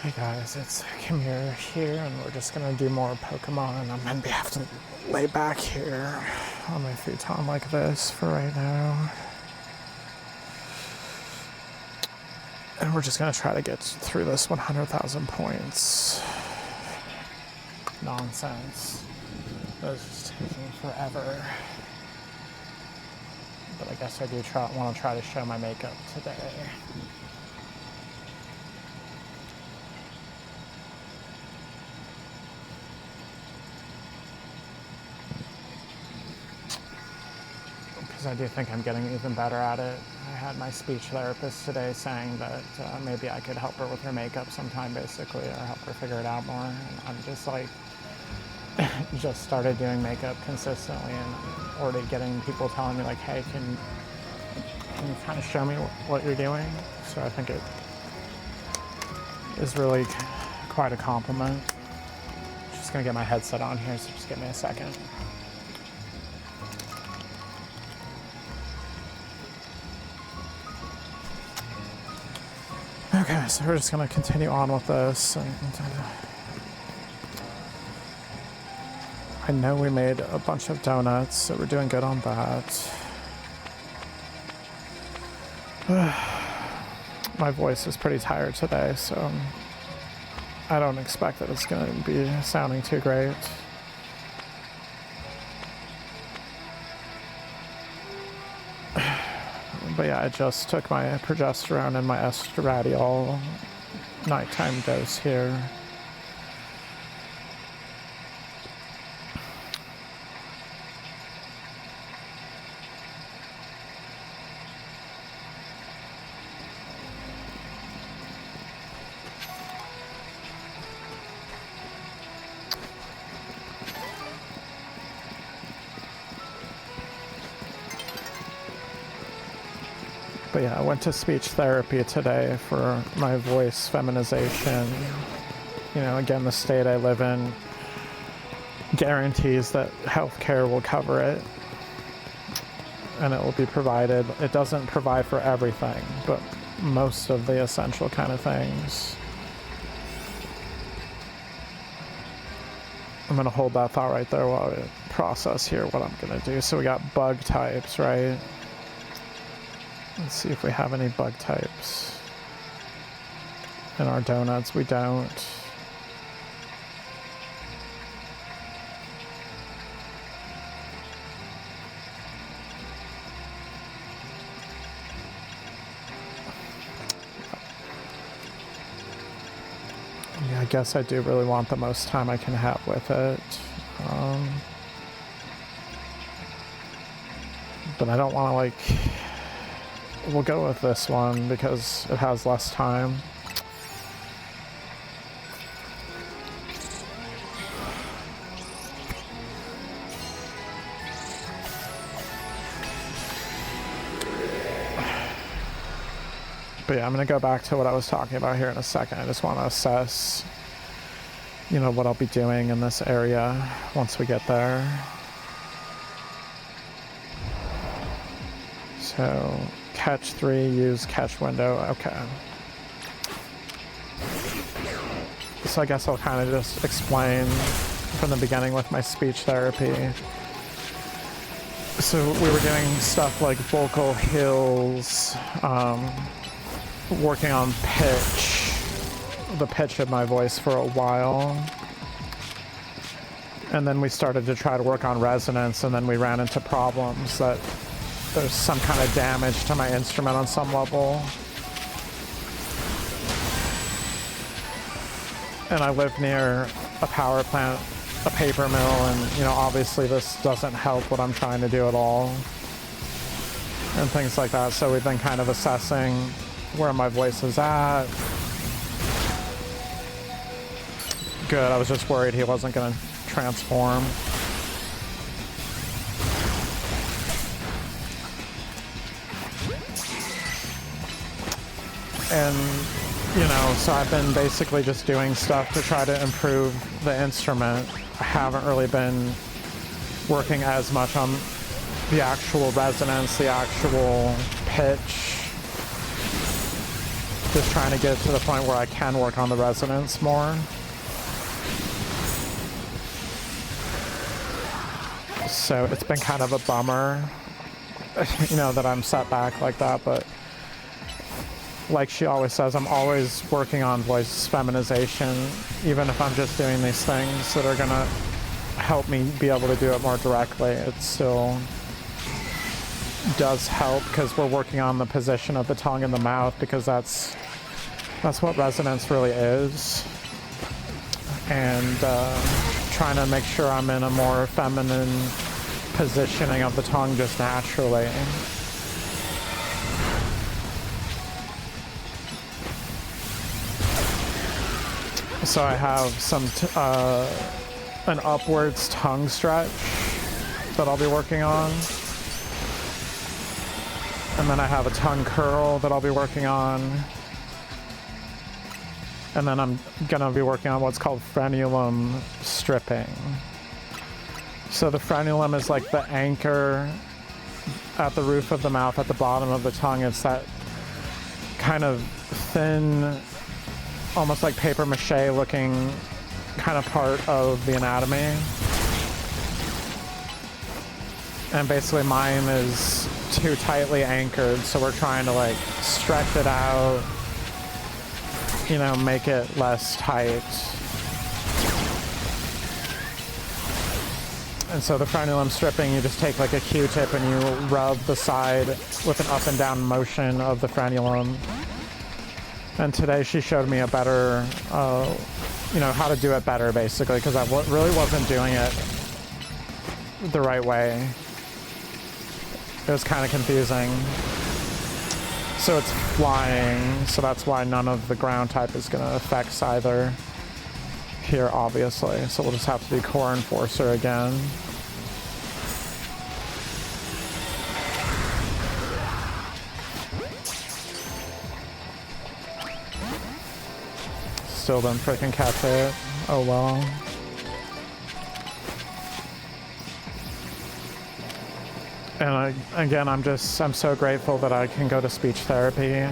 Hey guys, it's Kimir here, and we're just gonna do more Pokemon. I'm gonna have to lay back here on my futon like this for right now. And we're just gonna try to get through this 100,000 points. Nonsense. This is taking forever. But I guess I do want to try to show my makeup today. I do think I'm getting even better at it. I had my speech therapist today saying that maybe I could help her with her makeup sometime, basically, or help her figure it out more. And I'm just like, just started doing makeup consistently, and already getting people telling me like, hey, can you kind of show me what you're doing? So I think it is really quite a compliment. Just gonna get my headset on here, so just give me a second. Okay, so we're just going to continue on with this. And I know we made a bunch of donuts, so we're doing good on that. My voice is pretty tired today, so I don't expect that it's going to be sounding too great. But yeah, I just took my progesterone and my estradiol nighttime dose here. But yeah, I went to speech therapy today for my voice feminization. You know, again, the state I live in guarantees that healthcare will cover it and it will be provided. It doesn't provide for everything, but most of the essential kind of things. I'm gonna hold that thought right there while I process here what I'm gonna do. So we got bug types, right? Let's see if we have any bug types. In our donuts, we don't. Yeah, I guess I do really want the most time I can have with it. But I don't want to like... We'll go with this one because it has less time. But yeah, I'm going to go back to what I was talking about here in a second. I just want to assess, you know, what I'll be doing in this area once we get there. So... Catch 3, use catch window, okay. So I guess I'll kind of just explain from the beginning with my speech therapy. So we were doing stuff like vocal hills, working on pitch, the pitch of my voice for a while. And then we started to try to work on resonance, and then we ran into problems that there's some kind of damage to my instrument on some level. And I live near a power plant, a paper mill, and, you know, obviously this doesn't help what I'm trying to do at all. And things like that. So we've been kind of assessing where my voice is at. Good, I was just worried he wasn't going to transform. And, you know, so I've been basically just doing stuff to try to improve the instrument. I haven't really been working as much on the actual resonance, the actual pitch. just trying to get to the point where I can work on the resonance more. So it's been kind of a bummer, you know, that I'm set back like that, but like she always says, I'm always working on voice feminization, even if I'm just doing these things that are gonna help me be able to do it more directly. It still does help because we're working on the position of the tongue and the mouth, because that's what resonance really is. And trying to make sure I'm in a more feminine positioning of the tongue just naturally. So I have some an upwards tongue stretch that I'll be working on. And then I have a tongue curl that I'll be working on. And then I'm gonna be working on what's called frenulum stripping. So the frenulum is like the anchor at the roof of the mouth, at the bottom of the tongue. It's that kind of thin, almost like paper mache looking kind of part of the anatomy. And basically mine is too tightly anchored, so we're trying to like stretch it out, you know, make it less tight. And so the frenulum stripping, you just take like a Q-tip and you rub the side with an up and down motion of the frenulum. And today she showed me a better, you know, how to do it better basically, because I really wasn't doing it the right way. It was kind of confusing. So it's flying, so that's why none of the ground type is going to affect either here, obviously. So we'll just have to do core enforcer again. Still didn't freaking catch it. Oh well. And again, I'm so grateful that I can go to speech therapy.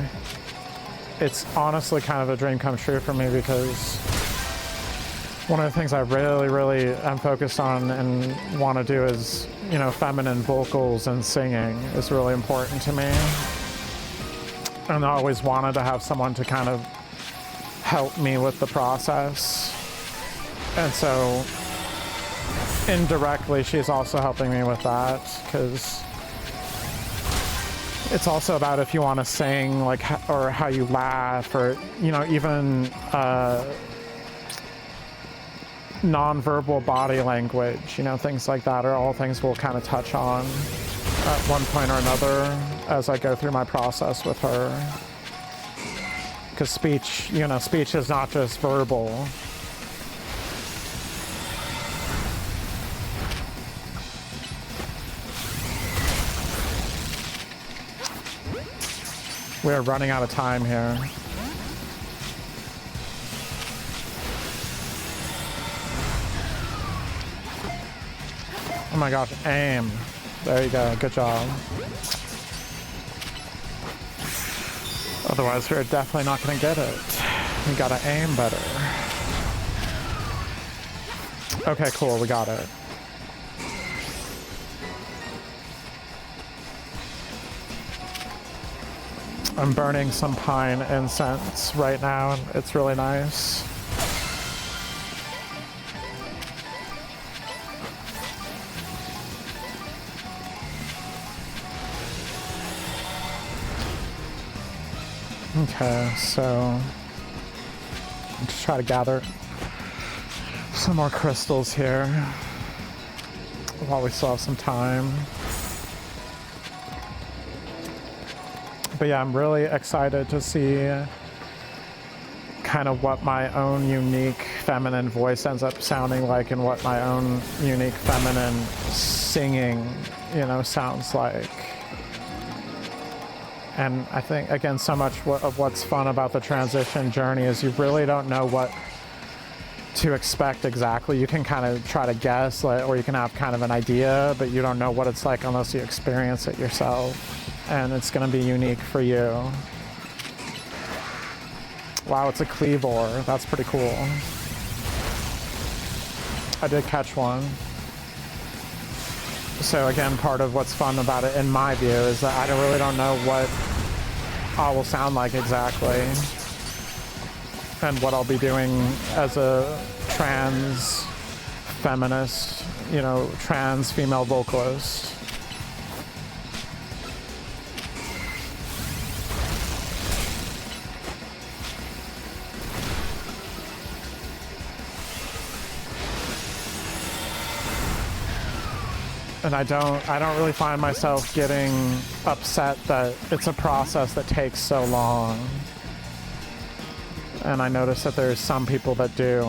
It's honestly kind of a dream come true for me, because one of the things I really am focused on and want to do is, you know, feminine vocals and singing is really important to me. And I always wanted to have someone to kind of help me with the process. And so indirectly, she's also helping me with that, because it's also about if you want to sing, like, or how you laugh, or, you know, even non-verbal body language, you know, things like that are all things we'll kind of touch on at one point or another as I go through my process with her. Because speech, you know, speech is not just verbal. We're running out of time here. Oh my gosh, aim. There you go, good job. Otherwise, we're definitely not gonna get it. We gotta aim better. Okay, cool, we got it. I'm burning some pine incense right now. It's really nice. Okay, so just try to gather some more crystals here while we still have some time. But yeah, I'm really excited to see kind of what my own unique feminine voice ends up sounding like, and what my own unique feminine singing, you know, sounds like. And I think, again, so much of what's fun about the transition journey is you really don't know what to expect exactly. You can kind of try to guess, or you can have kind of an idea, but you don't know what it's like unless you experience it yourself. And it's going to be unique for you. Wow, it's a cleavor. That's pretty cool. I did catch one. So again, part of what's fun about it, in my view, is that I really don't know what I will sound like exactly, and what I'll be doing as a trans feminist, you know, trans female vocalist. And I don't really find myself getting upset that it's a process that takes so long. And I notice that there's some people that do.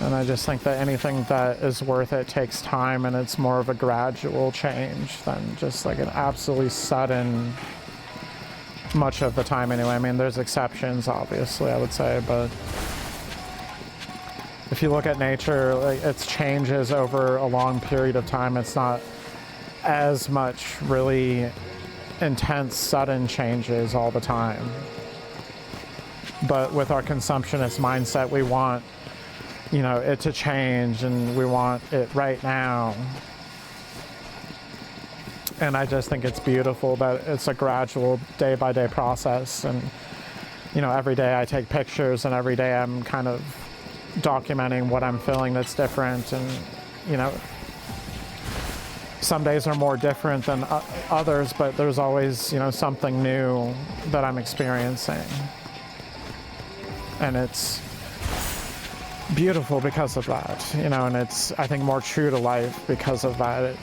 And I just think that anything that is worth it takes time, and it's more of a gradual change than just like an absolutely sudden, much of the time anyway. I mean, there's exceptions, obviously, I would say, but if you look at nature, like, it changes over a long period of time. It's not as much really intense, sudden changes all the time. But with our consumptionist mindset, we want, you know, it to change, and we want it right now. And I just think it's beautiful that it's a gradual day-by-day process. And, you know, every day I take pictures, and every day I'm kind of documenting what I'm feeling that's different. And, you know, some days are more different than others, but there's always, you know, something new that I'm experiencing. And it's beautiful because of that, you know, and it's, I think, more true to life because of that.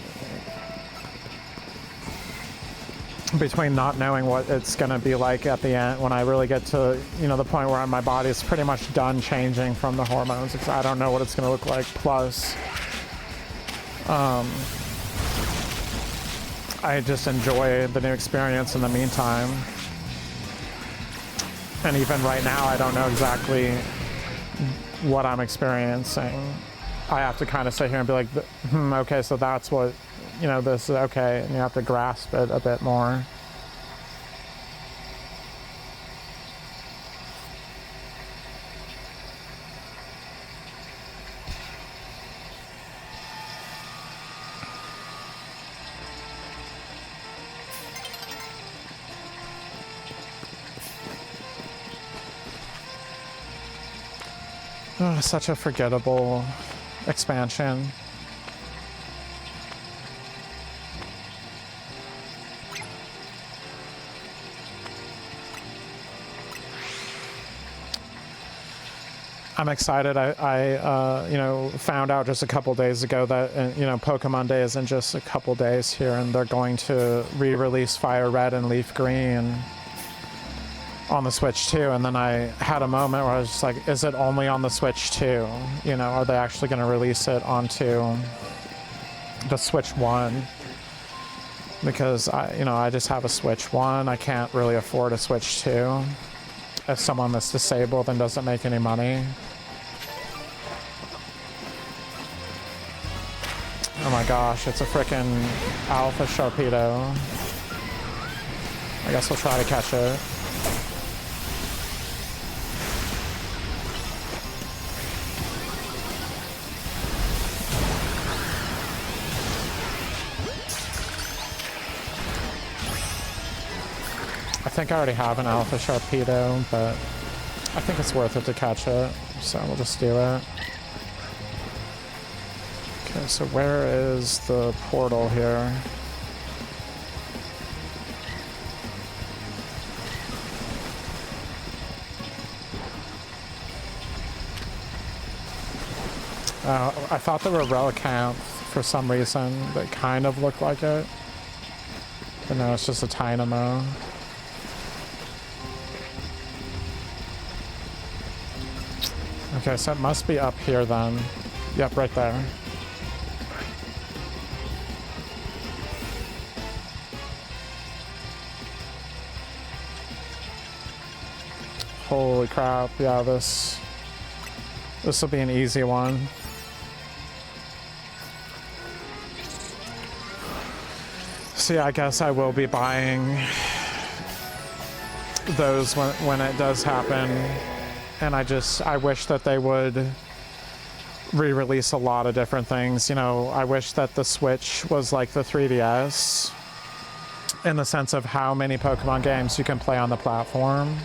Between not knowing what it's going to be like at the end, when I really get to, you know, the point where my body is pretty much done changing from the hormones, because I don't know what it's going to look like. Plus, I just enjoy the new experience in the meantime. And even right now, I don't know exactly what I'm experiencing. I have to kind of sit here and be like, okay, so that's what, you know, this is okay. And you have to grasp it a bit more. Oh, such a forgettable expansion. I'm excited. I you know, found out just a couple days ago that, you know, Pokemon Day is in just a couple days here, and they're going to re-release Fire Red and Leaf Green on the Switch too. And then I had a moment where I was just like, is it only on the Switch too? You know, are they actually going to release it onto the Switch 1? Because I just have a Switch 1. I can't really afford a Switch 2 as someone that's disabled and doesn't make any money. Oh my gosh, it's a frickin' Alpha Sharpedo. I guess we'll try to catch it. I think I already have an Alpha Sharpedo, but I think it's worth it to catch it, so we'll just do it. Okay, so where is the portal here? I thought there were Relicanth for some reason that kind of looked like it, but no, it's just a Tynamo. Okay, so it must be up here then. Yep, right there. Holy crap, yeah, this will be an easy one. So yeah, I guess I will be buying those when it does happen. And I wish that they would re-release a lot of different things. You know, I wish that the Switch was like the 3DS in the sense of how many Pokemon games you can play on the platform.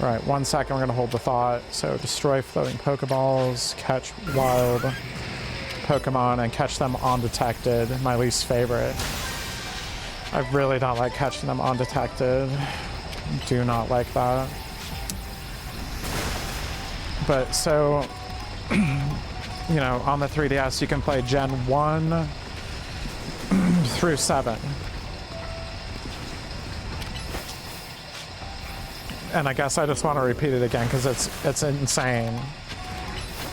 Right, 1 second, we're gonna hold the thought. So destroy floating Pokeballs, catch wild Pokemon, and catch them undetected. My least favorite. I really don't like catching them undetected. Do not like that. But so, you know, on the 3DS, you can play Gen 1 through 7. And I guess I just want to repeat it again because it's insane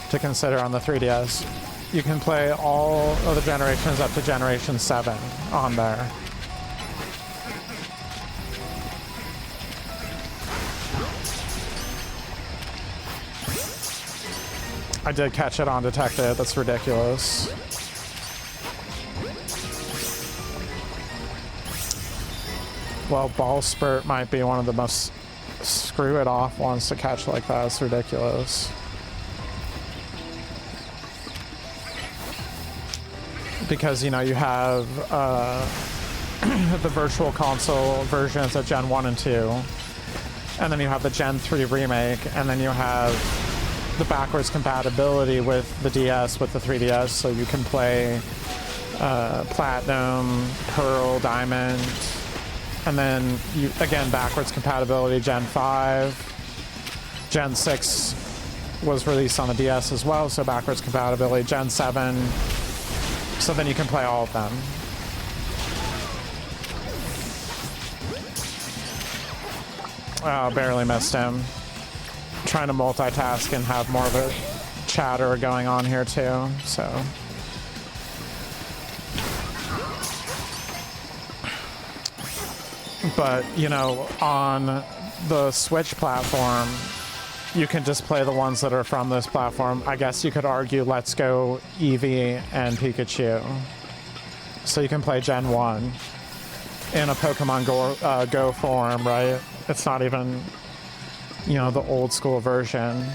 to consider on the 3DS. You can play all of the generations up to Generation 7 on there. I did catch it undetected. That's ridiculous. Well, Ball Spurt might be one of the most screw it off ones to catch like that. It's ridiculous. Because, you know, you have the Virtual Console versions of Gen 1 and 2. And then you have the Gen 3 remake. And then you have the backwards compatibility with the DS, with the 3DS. So you can play Platinum, Pearl, Diamond. And then, you again, backwards compatibility, Gen 5. Gen 6 was released on the DS as well, so backwards compatibility. Gen 7, so then you can play all of them. Oh, barely missed him. Trying to multitask and have more of a chatter going on here too, so... But, you know, on the Switch platform, you can just play the ones that are from this platform. I guess you could argue Let's Go Eevee and Pikachu. So you can play Gen 1 in a Pokemon Go form, right? It's not even, you know, the old school version.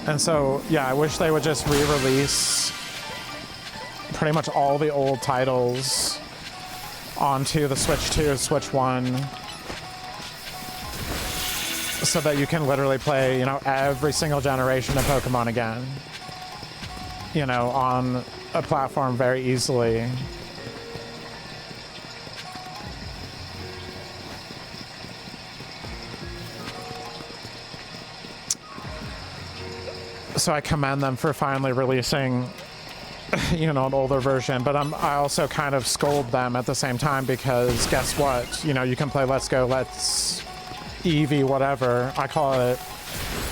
And so, yeah, I wish they would just re-release pretty much all the old titles onto the Switch 2, Switch 1, so that you can literally play, you know, every single generation of Pokemon again, you know, on a platform very easily. So I commend them for finally releasing, you know, an older version, but I also kind of scold them at the same time because guess what? You know, you can play Let's Eevee, whatever. I call it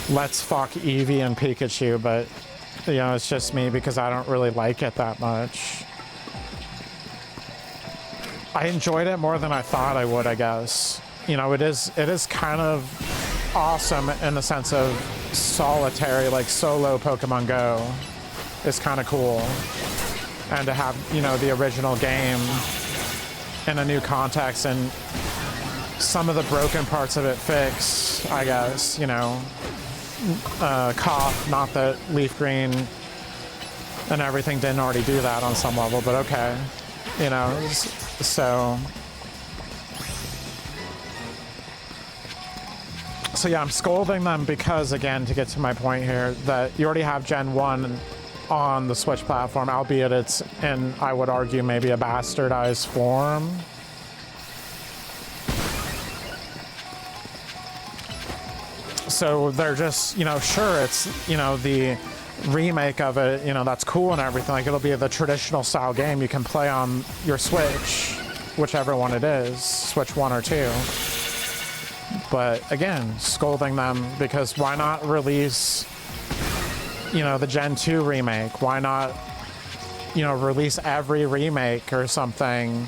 Let's Fuck Eevee and Pikachu, but, you know, it's just me because I don't really like it that much. I enjoyed it more than I thought I would, I guess. You know, it is kind of awesome in the sense of solitary, like solo Pokemon Go is kind of cool. And to have, you know, the original game in a new context and some of the broken parts of it fixed, I guess, you know. Cough, not that Leaf Green and everything didn't already do that on some level, but okay. You know, so yeah, I'm scolding them because, again, to get to my point here, that you already have Gen 1 on the Switch platform, albeit it's in, I would argue, maybe a bastardized form. So they're just, you know, sure, it's, you know, the remake of it, you know, that's cool and everything. Like, it'll be the traditional style game you can play on your Switch, whichever one it is, Switch 1 or 2. But again, scolding them because why not release, you know, the Gen 2 remake? Why not, you know, release every remake or something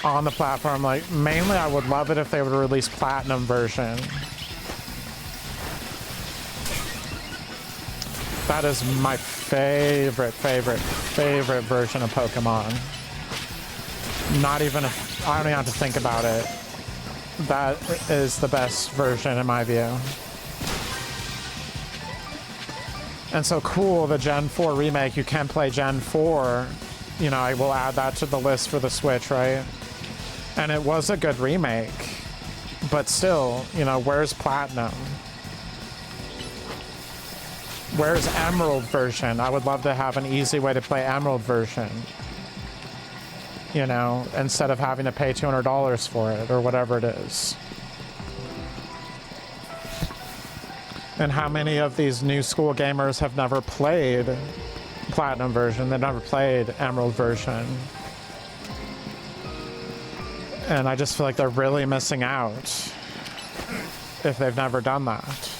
on the platform? Like, mainly I would love it if they would release Platinum version. That is my favorite version of Pokemon. Not even, I don't even have to think about it. That is the best version in my view. And so cool, the Gen 4 remake, you can play Gen 4. You know, I will add that to the list for the Switch, right? And it was a good remake. But still, you know, where's Platinum? Where's Emerald version? I would love to have an easy way to play Emerald version. You know, instead of having to pay $200 for it or whatever it is. And how many of these new school gamers have never played Platinum version? They've never played Emerald version. And I just feel like they're really missing out if they've never done that.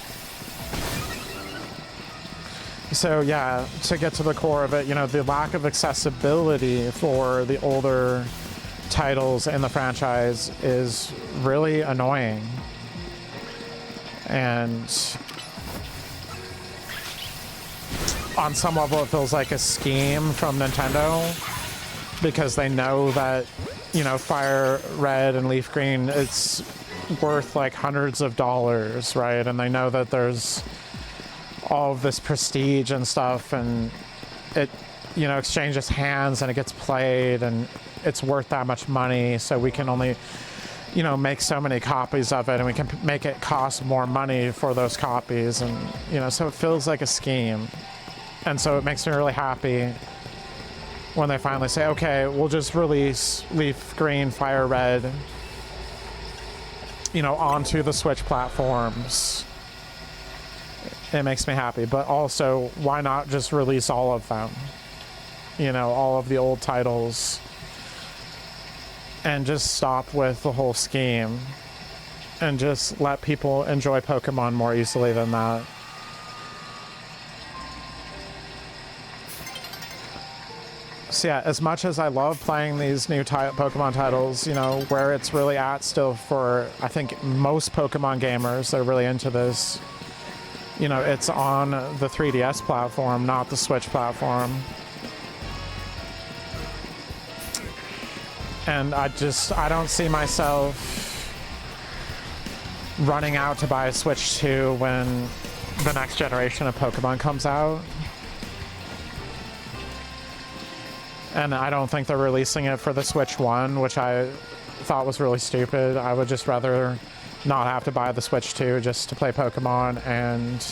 So yeah, to get to the core of it, you know, the lack of accessibility for the older titles in the franchise is really annoying. And on some level, it feels like a scheme from Nintendo because they know that, you know, Fire Red and Leaf Green, it's worth like hundreds of dollars, right? And they know that there's all of this prestige and stuff, and it, you know, exchanges hands and it gets played and it's worth that much money, so we can only, you know, make so many copies of it, and we can make it cost more money for those copies, and, you know, so it feels like a scheme. And so it makes me really happy when they finally say, okay, we'll just release Leaf Green, Fire Red, you know, onto the Switch platforms. It makes me happy, but also, why not just release all of them? You know, all of the old titles, and just stop with the whole scheme, and just let people enjoy Pokemon more easily than that. So yeah, as much as I love playing these new Pokemon titles, you know, where it's really at still for, I think, most Pokemon gamers that are really into this, you know, it's on the 3DS platform, not the Switch platform. And I don't see myself running out to buy a Switch 2 when the next generation of Pokemon comes out. And I don't think they're releasing it for the Switch 1, which I thought was really stupid. I would just rather not have to buy the Switch 2 just to play Pokemon. And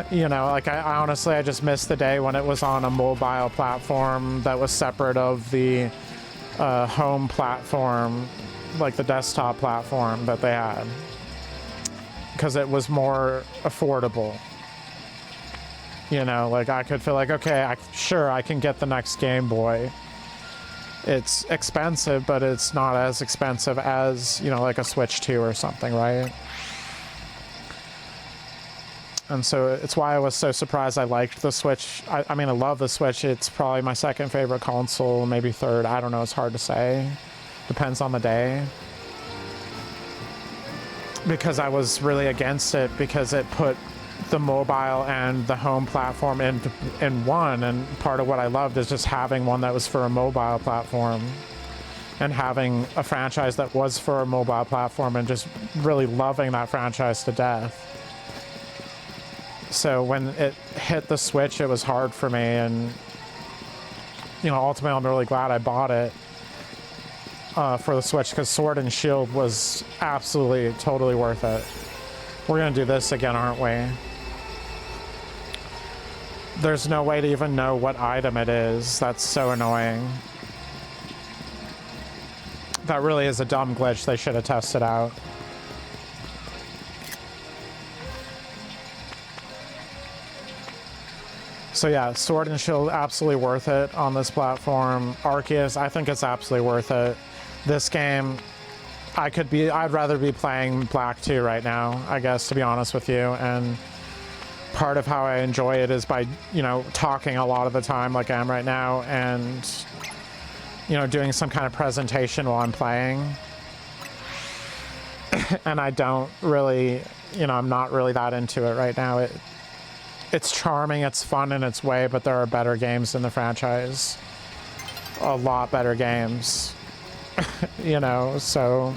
you know, like, I honestly, I just missed the day when it was on a mobile platform that was separate of the home platform, like the desktop platform that they had, because it was more affordable. You know, like, I could feel like, okay, sure, I can get the next Game Boy. It's expensive, but it's not as expensive as, you know, like a Switch 2 or something, right? And so it's why I was so surprised I liked the Switch. I mean, I love the Switch. It's probably my second favorite console, maybe third. I don't know. It's hard to say. Depends on the day. Because I was really against it because it put the mobile and the home platform in one. And part of what I loved is just having one that was for a mobile platform and having a franchise that was for a mobile platform and just really loving that franchise to death. So when it hit the Switch, it was hard for me, and, you know, ultimately I'm really glad I bought it for the Switch, because Sword and Shield was absolutely, totally worth it. We're gonna do this again, aren't we? There's no way to even know what item it is. That's so annoying. That really is a dumb glitch they should have tested out. So yeah, Sword and Shield, absolutely worth it on this platform. Arceus, I think it's absolutely worth it. This game, I'd rather be playing Black 2 right now, I guess, to be honest with you. And part of how I enjoy it is by, you know, talking a lot of the time like I am right now, and, you know, doing some kind of presentation while I'm playing. And I don't really, you know, I'm not really that into it right now. It's charming, it's fun in its way, but there are better games in the franchise. A lot better games. You know, so...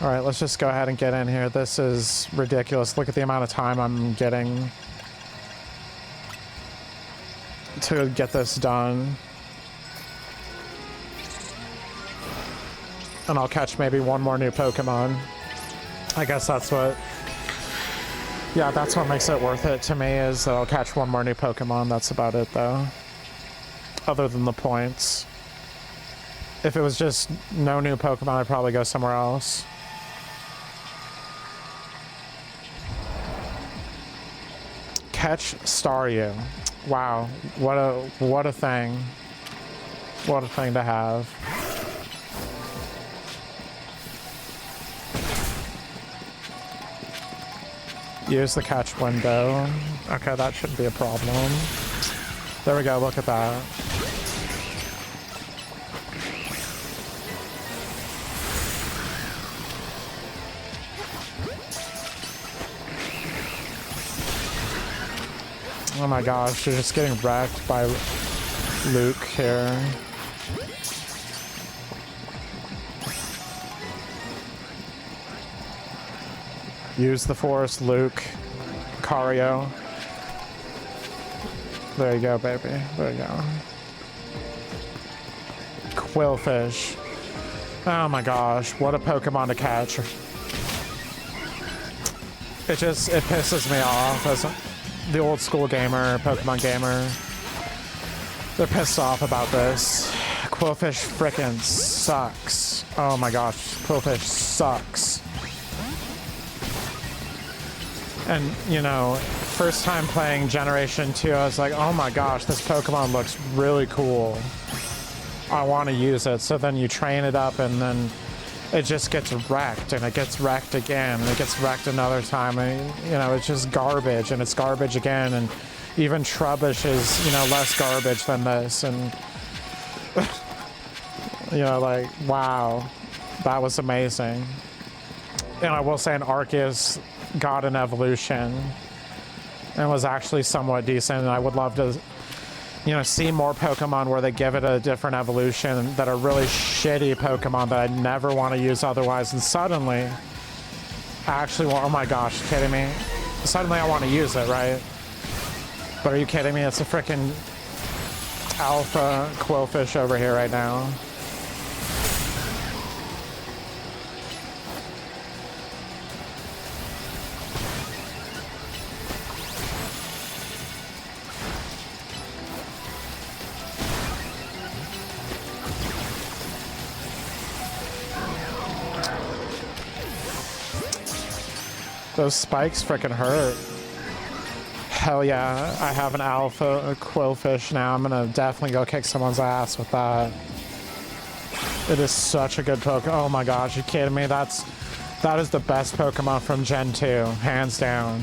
Alright, let's just go ahead and get in here. This is ridiculous. Look at the amount of time I'm getting to get this done. And I'll catch maybe one more new Pokemon. I guess that's what... Yeah, that's what makes it worth it to me, is that I'll catch one more new Pokemon. That's about it, though. Other than the points. If it was just no new Pokemon, I'd probably go somewhere else. Catch Staryu. Wow, what a thing. What a thing to have. Use the catch window. Okay, that shouldn't be a problem. There we go, look at that. Oh my gosh, you're just getting wrecked by Luke here. Use the force, Luke. Cario. There you go, baby. There you go. Quillfish. Oh my gosh, what a Pokemon to catch. It pisses me off as the old school gamer, Pokemon gamer. They're pissed off about this. Quillfish frickin' sucks. Oh my gosh, Quillfish sucks. And, you know, first time playing Generation 2, I was like, oh my gosh, this Pokemon looks really cool. I want to use it. So then you train it up and then it just gets wrecked, and it gets wrecked again, and it gets wrecked another time. And, you know, it's just garbage, and it's garbage again. And even Trubbish is, you know, less garbage than this. And, you know, like, wow, that was amazing. And I will say an Arceus got an evolution and was actually somewhat decent. And I would love to, you know, see more Pokemon where they give it a different evolution that are really shitty Pokemon that I'd never want to use otherwise. And suddenly, I actually want, oh my gosh, kidding me? Suddenly I want to use it, right? But are you kidding me? It's a freaking alpha Quillfish over here right now. Those spikes freaking hurt. Hell yeah, I have an alpha Quillfish now. I'm gonna definitely go kick someone's ass with that. It is such a good Pokemon. Oh my gosh, you kidding me? That is the best Pokemon from Gen 2, hands down.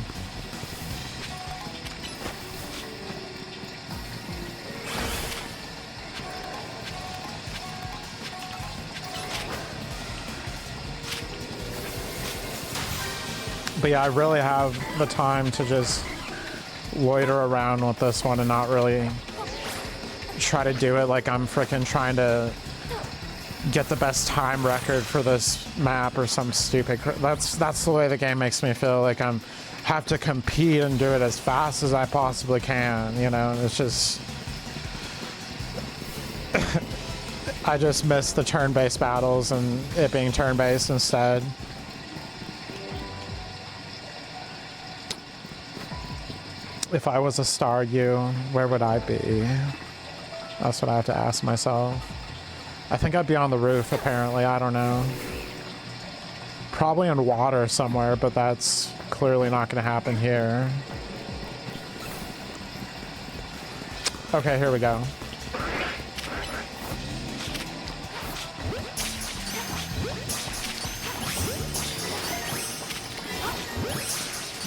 But yeah, I really have the time to just loiter around with this one and not really try to do it like I'm freaking trying to get the best time record for this map or some stupid... That's the way the game makes me feel, like I'm have to compete and do it as fast as I possibly can, you know? It's just... I just miss the turn-based battles and it being turn-based instead. If I was a Staryu, where would I be? That's what I have to ask myself. I think I'd be on the roof, apparently. I don't know. Probably in water somewhere, but that's clearly not going to happen here. Okay, here we go.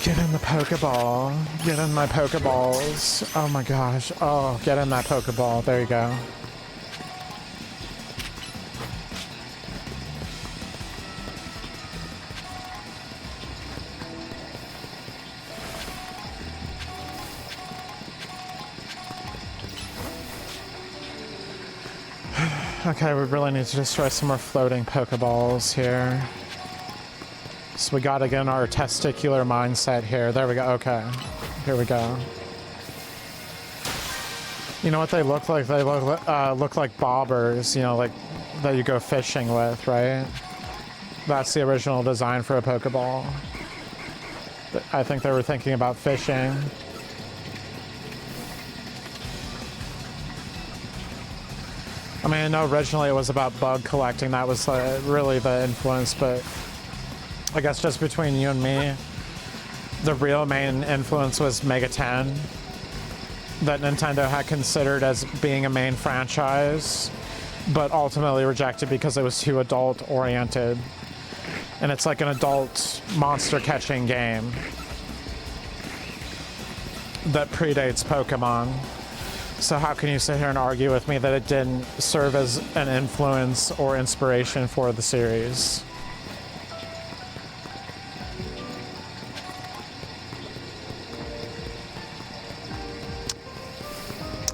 Get in the Pokeball. Get in my Pokeballs. Oh my gosh. Oh, get in that Pokeball. There you go. Okay, we really need to destroy some more floating Pokeballs here. So we gotta get in our testicular mindset here. There we go. Okay. Here we go. You know what they look like? They look like bobbers, you know, like that you go fishing with, right? That's the original design for a Pokeball. I think they were thinking about fishing. I mean, I know originally it was about bug collecting. That was really the influence, but I guess just between you and me, the real main influence was Mega 10 that Nintendo had considered as being a main franchise, but ultimately rejected because it was too adult-oriented. And it's like an adult monster-catching game that predates Pokemon. So how can you sit here and argue with me that it didn't serve as an influence or inspiration for the series?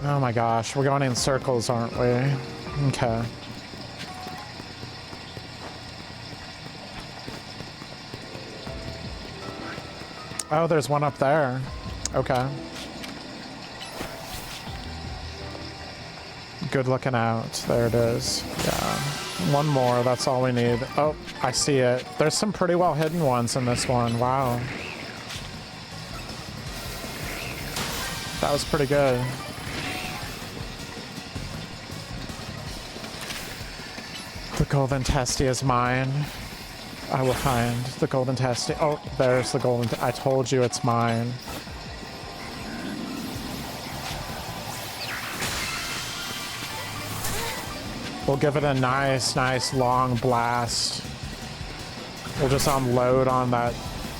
Oh my gosh, we're going in circles, aren't we? Okay. Oh, there's one up there. Okay. Good looking out. There it is. Yeah. One more, that's all we need. Oh, I see it. There's some pretty well hidden ones in this one. Wow. That was pretty good. The golden testy is mine. I will find the golden testy. Oh, there's the golden. I told you it's mine. We'll give it a nice long blast. We'll just unload on that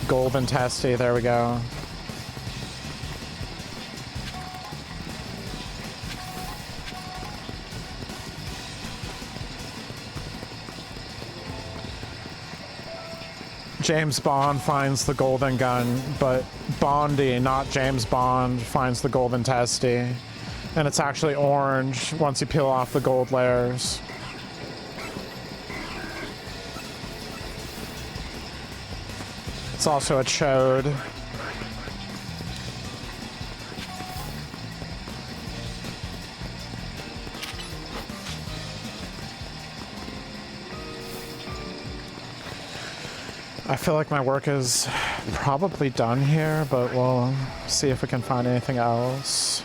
golden testy. There we go. James Bond finds the golden gun, but Bondy, not James Bond, finds the golden testy. And it's actually orange once you peel off the gold layers. It's also a chode. I feel like my work is probably done here, but we'll see if we can find anything else.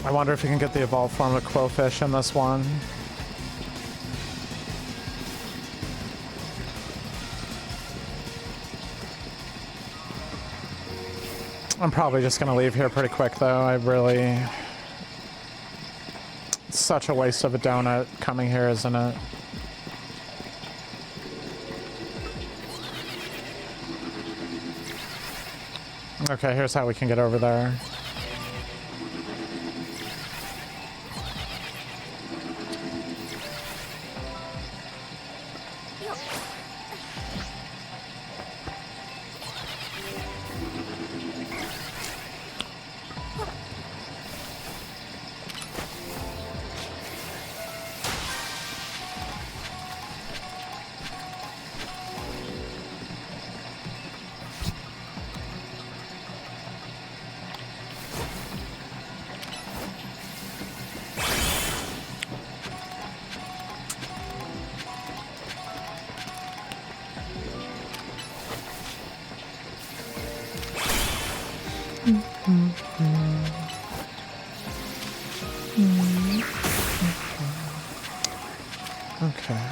I wonder if you can get the evolved form of Quillfish in this one. I'm probably just gonna leave here pretty quick though. It's such a waste of a donut coming here, isn't it? Okay, here's how we can get over there. Okay.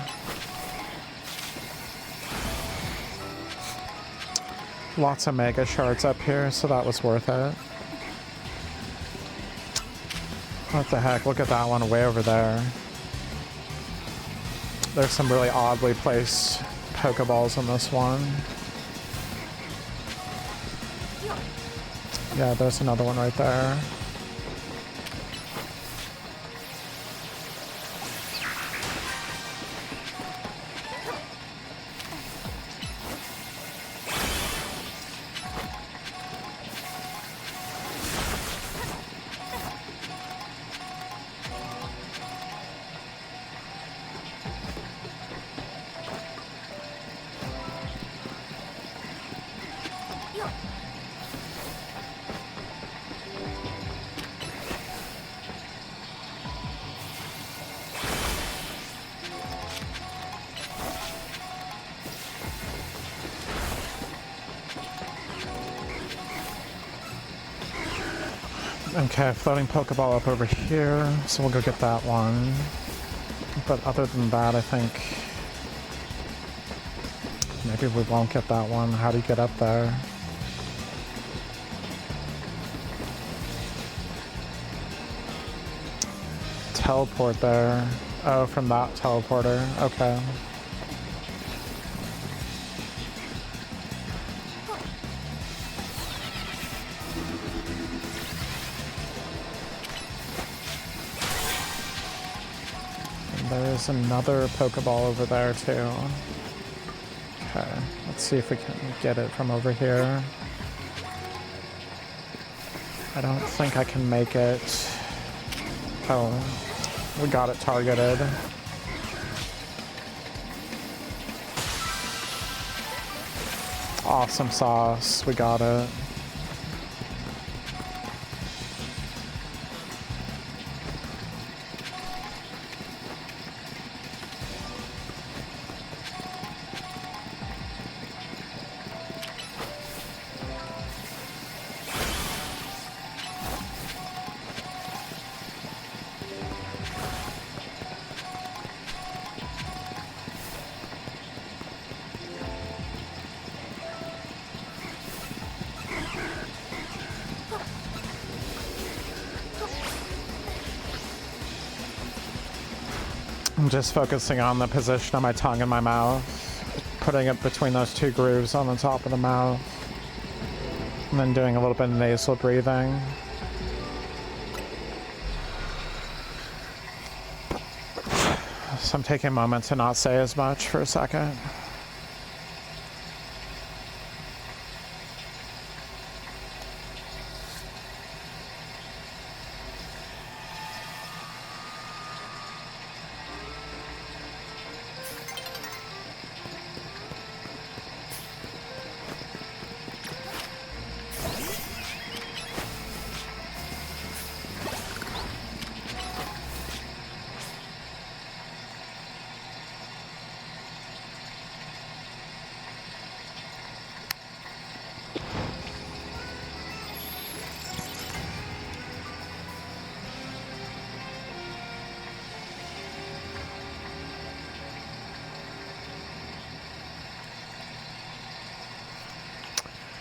Lots of mega shards up here, so that was worth it. What the heck? Look at that one way over there. There's some really oddly placed Pokeballs in this one. Yeah, there's another one right there. Okay, floating Pokeball up over here, so we'll go get that one. But other than that, I think maybe we won't get that one. How do you get up there? Teleport there. Oh, from that teleporter. Okay. There's another Pokeball over there too. Okay, let's see if we can get it from over here. I don't think I can make it. Oh, we got it targeted. Awesome sauce, we got it. I'm just focusing on the position of my tongue and my mouth, putting it between those two grooves on the top of the mouth, and then doing a little bit of nasal breathing. So I'm taking a moment to not say as much for a second.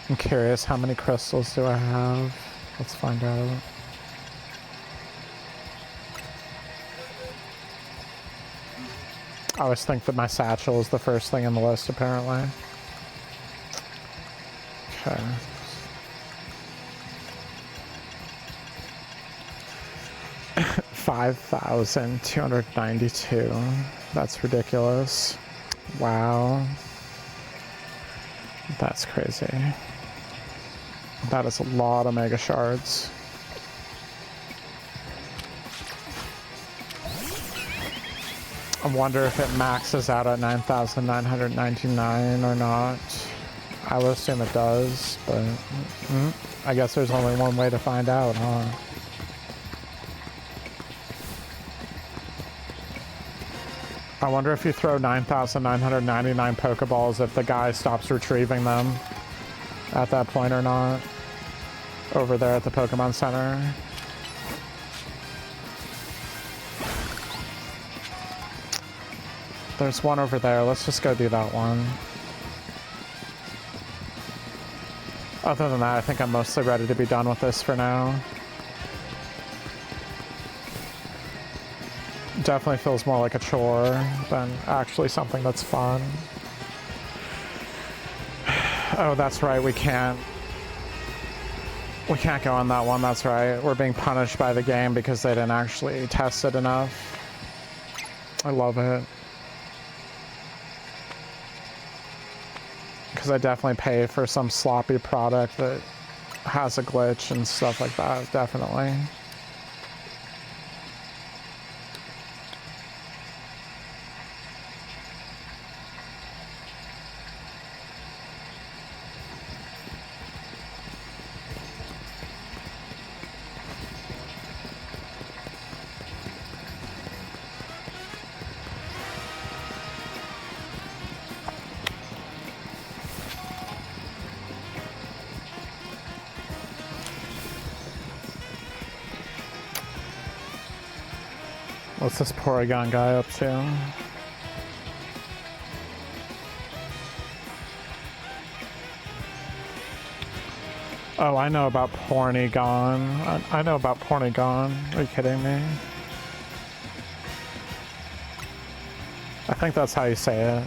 I'm curious, how many crystals do I have? Let's find out. I always think that my satchel is the first thing on the list, apparently. Okay. $5,292. That's ridiculous. Wow. That's crazy. That is a lot of Mega Shards. I wonder if it maxes out at 9,999 or not. I would assume it does, but I guess there's only one way to find out, huh? I wonder if you throw 9,999 Pokeballs if the guy stops retrieving them at that point or not. Over there at the Pokemon Center. There's one over there. Let's just go do that one. Other than that, I think I'm mostly ready to be done with this for now. Definitely feels more like a chore than actually something that's fun. Oh, that's right, we can't go on that one, that's right. We're being punished by the game because they didn't actually test it enough. I love it. Because I definitely pay for some sloppy product that has a glitch and stuff like that, definitely. What's this Porygon guy up to? Oh, I know about Pornygon. I know about Pornygon. Are you kidding me? I think that's how you say it.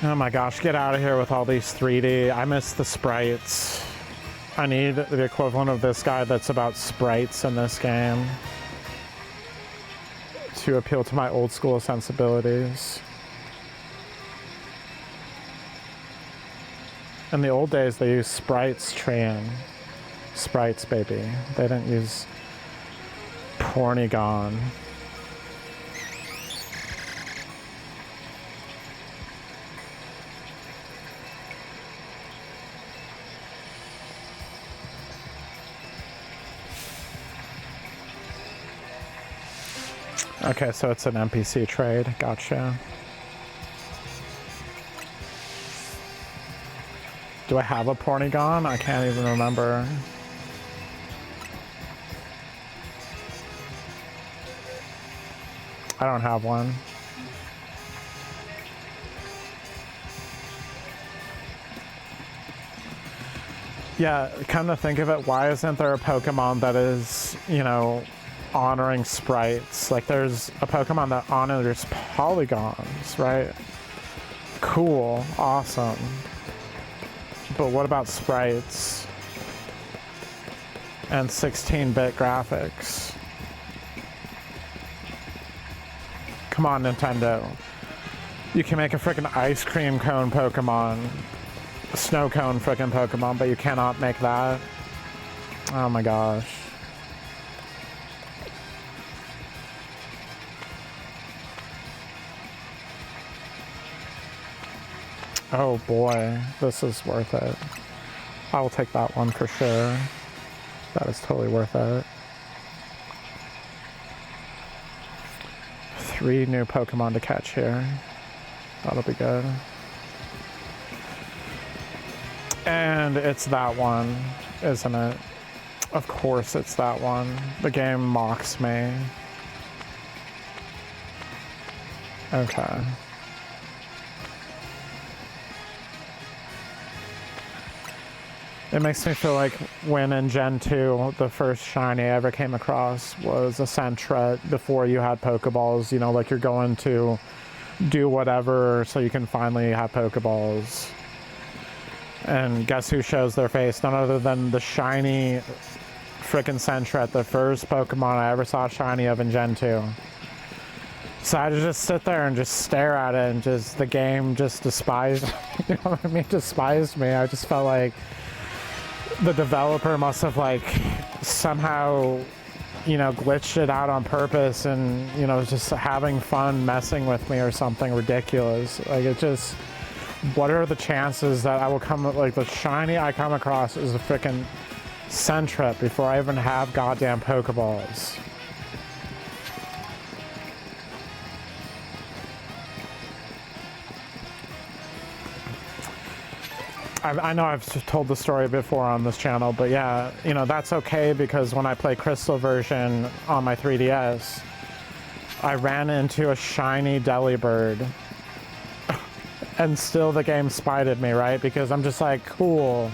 Oh my gosh, get out of here with all these 3D. I miss the sprites. I need the equivalent of this guy that's about sprites in this game to appeal to my old school sensibilities. In the old days, they used sprites, Tran. Sprites, baby. They didn't use Pornygon. Okay, so it's an NPC trade. Gotcha. Do I have a Pornygon? I can't even remember. I don't have one. Yeah, come to think of it, why isn't there a Pokemon that is, you know, honoring sprites? Like, there's a Pokemon that honors polygons, right? Cool, awesome. But what about sprites and 16-bit graphics? Come on, Nintendo. You can make a freaking ice cream cone Pokemon, a snow cone freaking Pokemon, but you cannot make that. Oh my gosh. Oh boy, this is worth it. I will take that one for sure. That is totally worth it. 3 new Pokemon to catch here. That'll be good. And it's that one, isn't it? Of course it's that one. The game mocks me. Okay. It makes me feel like when in Gen 2, the first shiny I ever came across was a Sentret before you had Pokeballs. You know, like you're going to do whatever so you can finally have Pokeballs. And guess who shows their face? None other than the shiny frickin' Sentret, the first Pokemon I ever saw shiny of in Gen 2. So I had to just sit there and just stare at it, and just the game just despised, you know what I mean? Despised me. I just felt like the developer must have like somehow, you know, glitched it out on purpose and, you know, just having fun messing with me or something ridiculous. Like, it just, what are the chances that I will come, like, the shiny I come across is a freaking Sentret before I even have goddamn Pokeballs? I know I've told the story before on this channel, but yeah, you know, that's okay because when I play Crystal version on my 3DS, I ran into a shiny Delibird and still the game spited me, right? Because I'm just like, cool.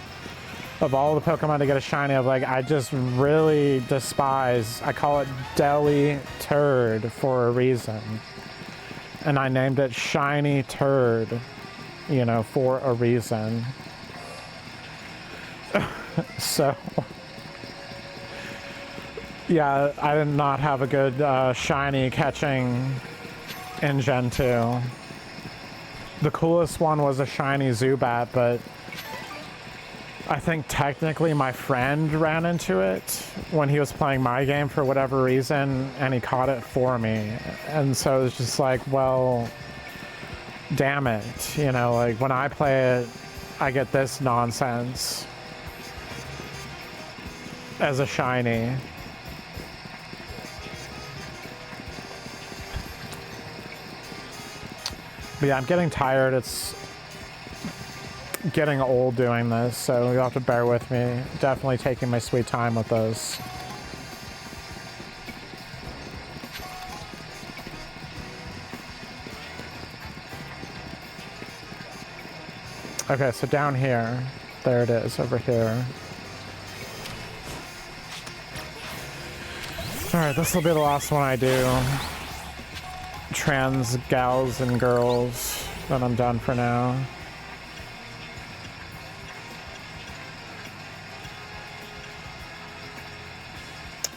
Of all the Pokemon to get a shiny of, like, I just really despise, I call it Deli Turd for a reason. And I named it Shiny Turd, you know, for a reason. So, yeah, I did not have a good shiny catching in Gen 2. The coolest one was a shiny Zubat, but I think technically my friend ran into it when he was playing my game for whatever reason, and he caught it for me. And so it's just like, well, damn it. You know, like, when I play it, I get this nonsense as a shiny. But yeah, I'm getting tired. It's getting old doing this, so you'll have to bear with me. Definitely taking my sweet time with this. Okay, so down here, there it is, over here. Alright, this will be the last one I do. Trans gals and girls, then I'm done for now.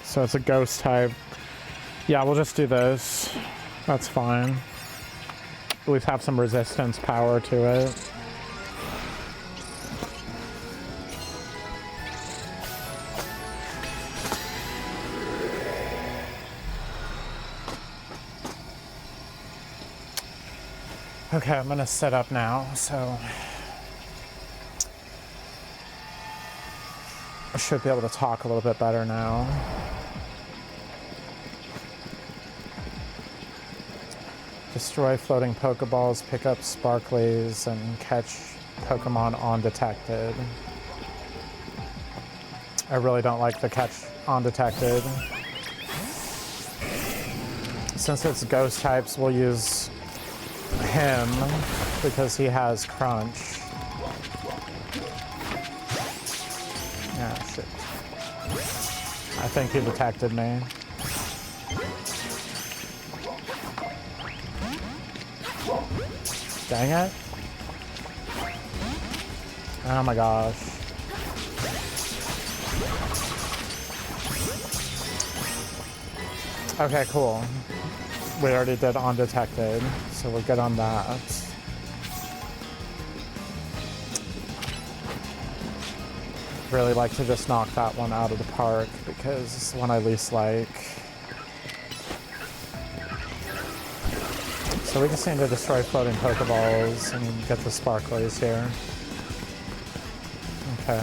So it's a ghost type. Yeah, we'll just do this. That's fine. At least have some resistance power to it. Okay, I'm gonna set up now, so I should be able to talk a little bit better now. Destroy floating Pokeballs, pick up Sparklies, and catch Pokemon undetected. I really don't like the catch undetected. Since it's ghost types, we'll use him because he has Crunch. Yeah, shit. I think he detected me. Dang it. Oh my gosh. Okay, cool. We already did undetected, so we're good on that. Really like to just knock that one out of the park because it's the one I least like. So we just need to destroy floating Pokeballs and get the Sparklies here. Okay.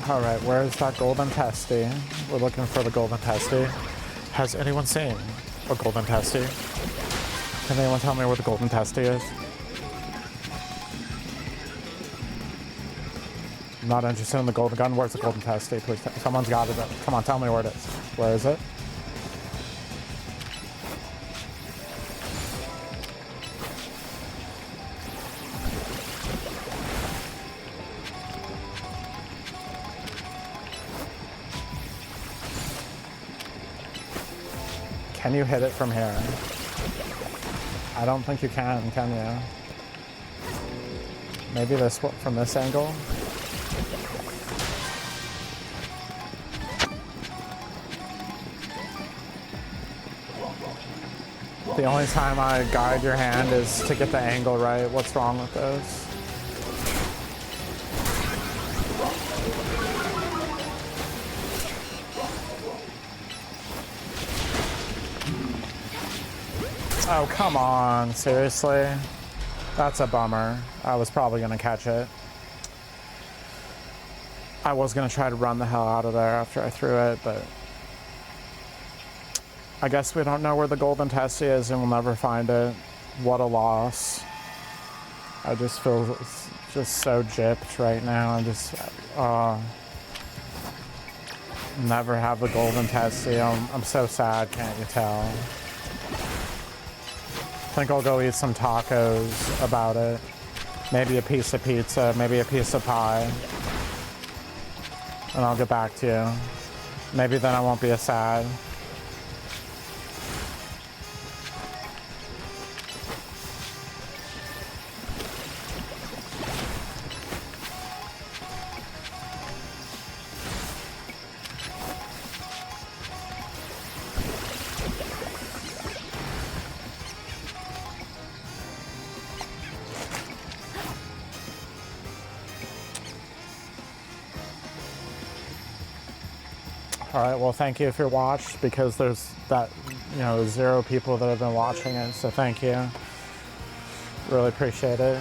All right, where's that golden testy? We're looking for the golden testy. Has anyone seen a golden testy? Can anyone tell me where the golden testy is? I'm not interested in the golden gun. Where's the golden testy? Please, someone's got it. Come on, tell me where it is. Where is it? Can you hit it from here? I don't think you can you? Maybe this from this angle? The only time I guide your hand is to get the angle right. What's wrong with those? Oh, come on, seriously? That's a bummer. I was probably gonna catch it. I was gonna try to run the hell out of there after I threw it, but I guess we don't know where the golden testy is and we'll never find it. What a loss. I just feel just so gypped right now. I'm just, never have the golden testy. I'm so sad, can't you tell? I think I'll go eat some tacos about it. Maybe a piece of pizza, maybe a piece of pie. And I'll get back to you. Maybe then I won't be as sad. All right, well, thank you if you're watched, because there's that, 0 people that have been watching it, so thank you. Really appreciate it.